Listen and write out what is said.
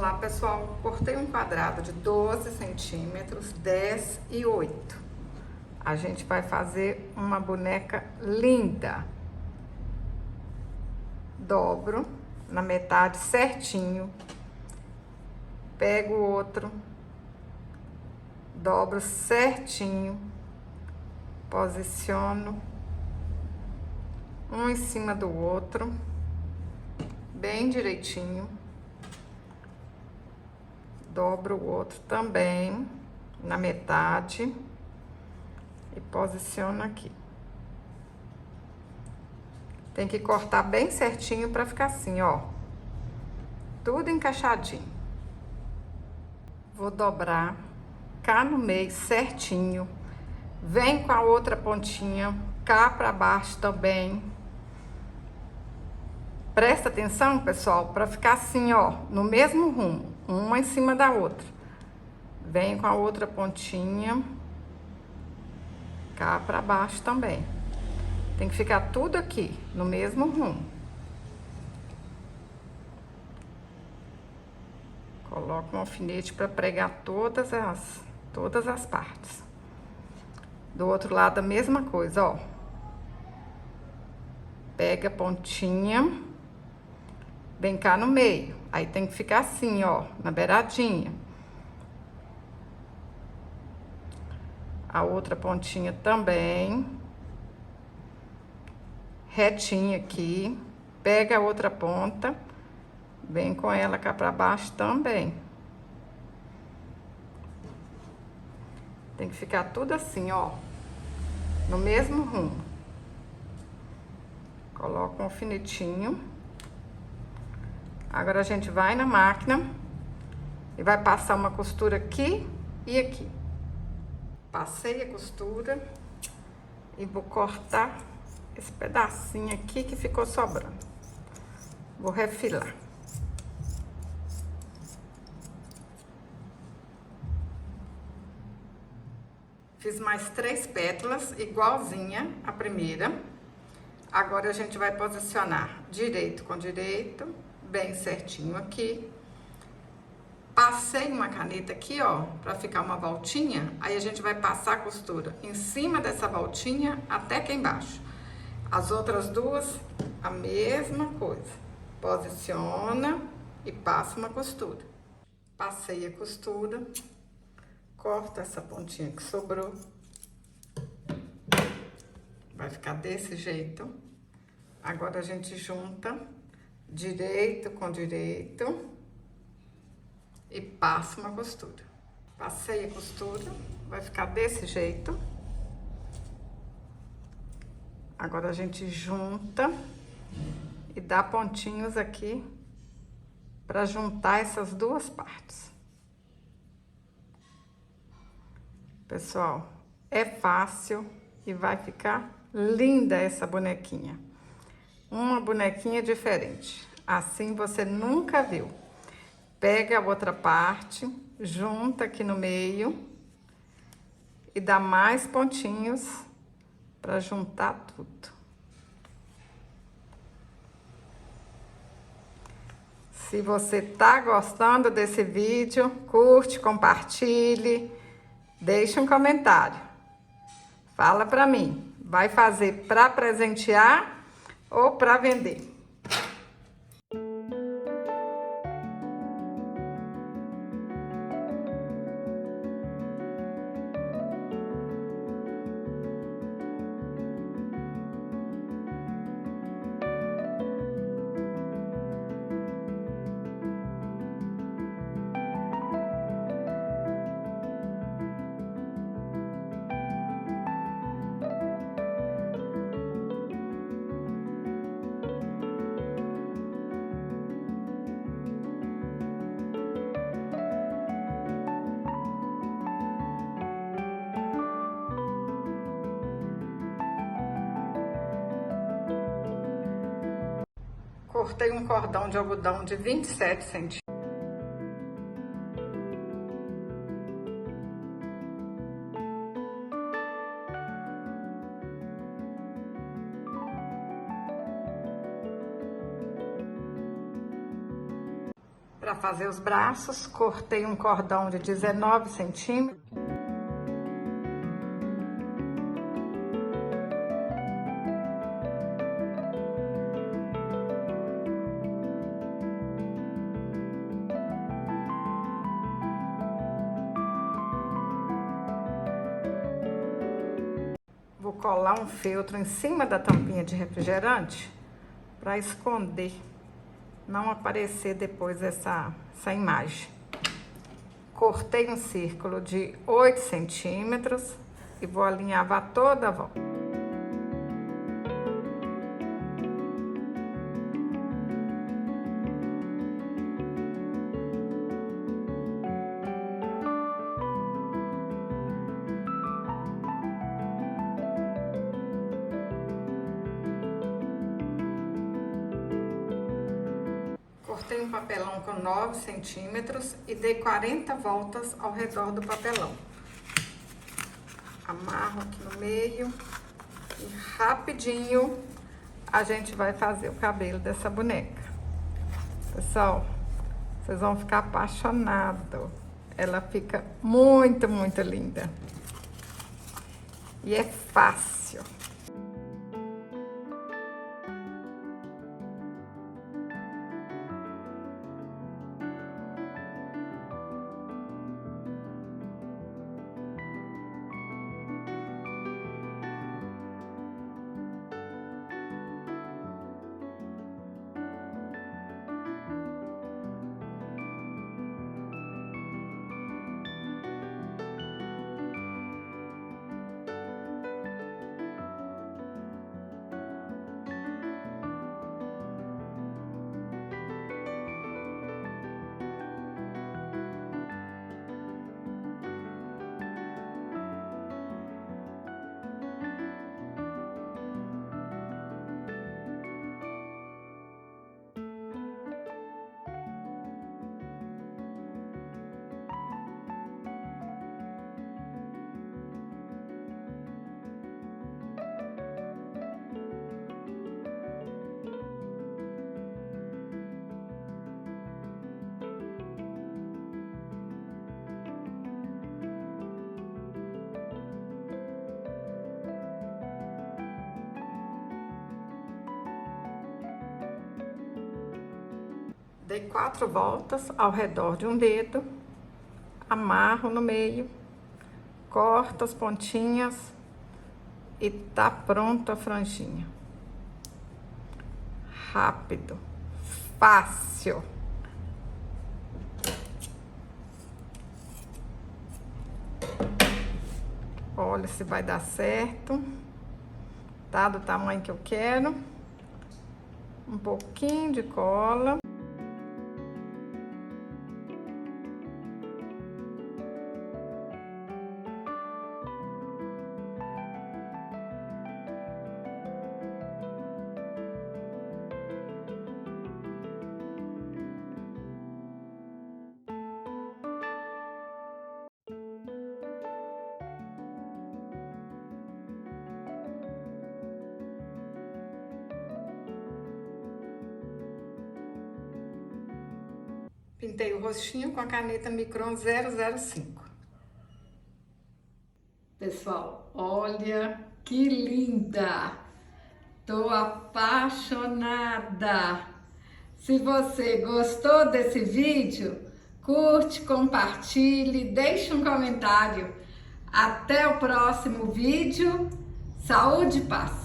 Olá pessoal, cortei um quadrado de 12 centímetros, 10 e 8. A gente vai fazer uma boneca linda. Dobro na metade certinho, pego o outro, dobro certinho, posiciono um em cima do outro, bem direitinho. Dobro o outro também na metade e posiciono aqui. Tem que cortar bem certinho para ficar assim, ó, tudo encaixadinho. Vou dobrar cá no meio certinho, vem com a outra pontinha cá para baixo também. Presta atenção, pessoal, para ficar assim, ó, no mesmo rumo, uma em cima da outra. Vem com a outra pontinha cá para baixo também. Tem que ficar tudo aqui no mesmo rumo. Coloco um alfinete para pregar todas as partes. Do outro lado a mesma coisa, ó. Pega a pontinha, vem cá no meio. Aí tem que ficar assim, ó, na beiradinha. A outra pontinha também. Retinha aqui. Pega a outra ponta, vem com ela cá pra baixo também. Tem que ficar tudo assim, ó, no mesmo rumo. Coloca um alfinetinho. Agora a gente vai na máquina e vai passar uma costura aqui e aqui. Passei a costura e vou cortar esse pedacinho aqui que ficou sobrando. Vou refilar. Fiz mais 3 pétalas, igualzinha a primeira. Agora a gente vai posicionar direito com direito, bem certinho aqui. Passei uma caneta aqui, ó, pra ficar uma voltinha. Aí a gente vai passar a costura em cima dessa voltinha até aqui embaixo. As outras duas, a mesma coisa. Posiciona e passa uma costura. Passei a costura, corto essa pontinha que sobrou. Vai ficar desse jeito. Agora a gente junta direito com direito e passa uma costura. Passei a costura, vai ficar desse jeito. Agora a gente junta e dá pontinhos aqui para juntar essas duas partes. Pessoal, é fácil e vai ficar linda essa bonequinha. Uma bonequinha diferente. Assim você nunca viu. Pega a outra parte, junta aqui no meio e dá mais pontinhos para juntar tudo. Se você tá gostando desse vídeo, curte, compartilhe, deixe um comentário. Fala pra mim, vai fazer para presentear ou para vender? Cortei um cordão de algodão de 27 centímetros. Para fazer os braços, cortei um cordão de 19 centímetros. Vou colar um feltro em cima da tampinha de refrigerante para esconder, não aparecer depois essa imagem. Cortei um círculo de 8 centímetros e vou alinhavar toda a volta. Cortei um papelão com 9 centímetros e dei 40 voltas ao redor do papelão. Amarro aqui no meio e rapidinho a gente vai fazer o cabelo dessa boneca. Pessoal, vocês vão ficar apaixonados. Ela fica muito, muito linda. E é fácil. Dei 4 voltas ao redor de um dedo, amarro no meio, corto as pontinhas e tá pronto a franjinha. Rápido, fácil. Olha se vai dar certo. Tá do tamanho que eu quero. Um pouquinho de cola. Pintei o rostinho com a caneta Micron 005. Pessoal, olha que linda! Tô apaixonada! Se você gostou desse vídeo, curte, compartilhe, deixe um comentário. Até o próximo vídeo. Saúde e paz!